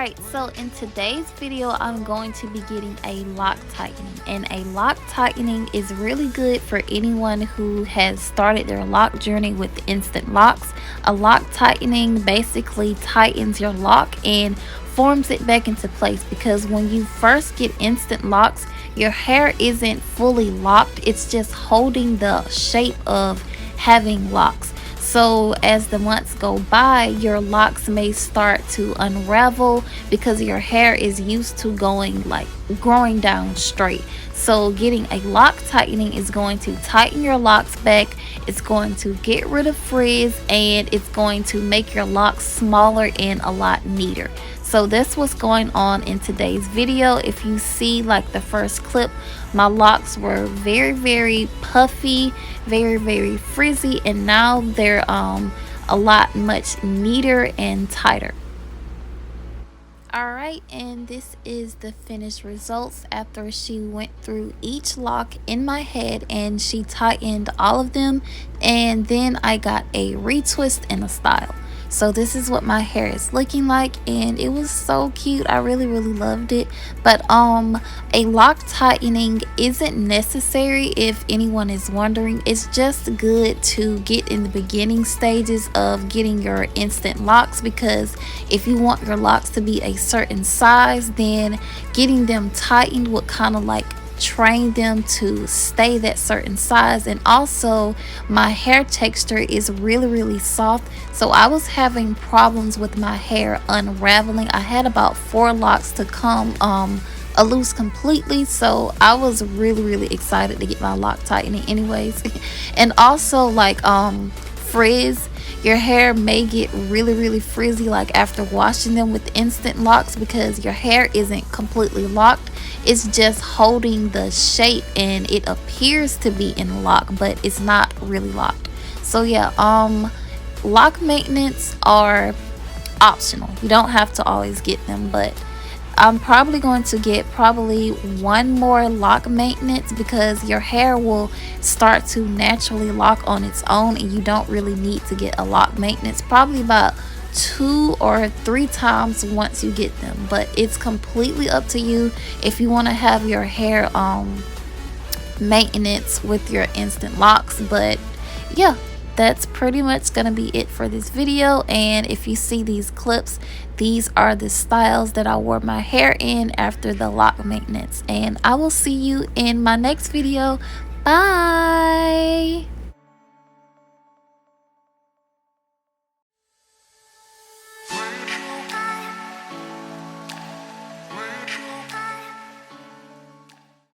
Alright, so in today's video I'm going to be getting a lock tightening, and a lock tightening is really good for anyone who has started their lock journey with Instant Locs. A lock tightening basically tightens your lock and forms it back into place, because when you first get Instant Locs, your hair isn't fully locked, it's just holding the shape of having locks. So as the months go by, your locks may start to unravel because your hair is used to growing down straight. So getting a lock tightening is going to tighten your locks back, it's going to get rid of frizz, and it's going to make your locks smaller and a lot neater. So that's what's going on in today's video. If you see like the first clip, my locks were very puffy, very frizzy, and now they're a lot much neater and tighter. Alright, and this is the finished results after she went through each lock in my head and she tightened all of them, and then I got a retwist and a style. So this is what my hair is looking like, and it was so cute. I really loved it. But a lock tightening isn't necessary if anyone is wondering. It's just good to get in the beginning stages of getting your Instant Locs, because if you want your locks to be a certain size, then getting them tightened would kind of like train them to stay that certain size. And also my hair texture is really soft, so I was having problems with my hair unraveling. I had about 4 locks to come loose completely, so I was really excited to get my lock tightening anyways. And also like frizz, your hair may get really frizzy like after washing them with Instant Locs, because your hair isn't completely locked, it's just holding the shape and it appears to be in lock, but it's not really locked. So yeah, lock maintenance are optional, you don't have to always get them, but I'm probably going to get one more lock maintenance, because your hair will start to naturally lock on its own and you don't really need to get a lock maintenance, probably about 2 or 3 times once you get them. But it's completely up to you if you want to have your hair maintenance with your Instant Locs. But yeah, that's pretty much gonna be it for this video. And if you see these clips, these are the styles that I wore my hair in after the lock maintenance, and I will see you in my next video. Bye.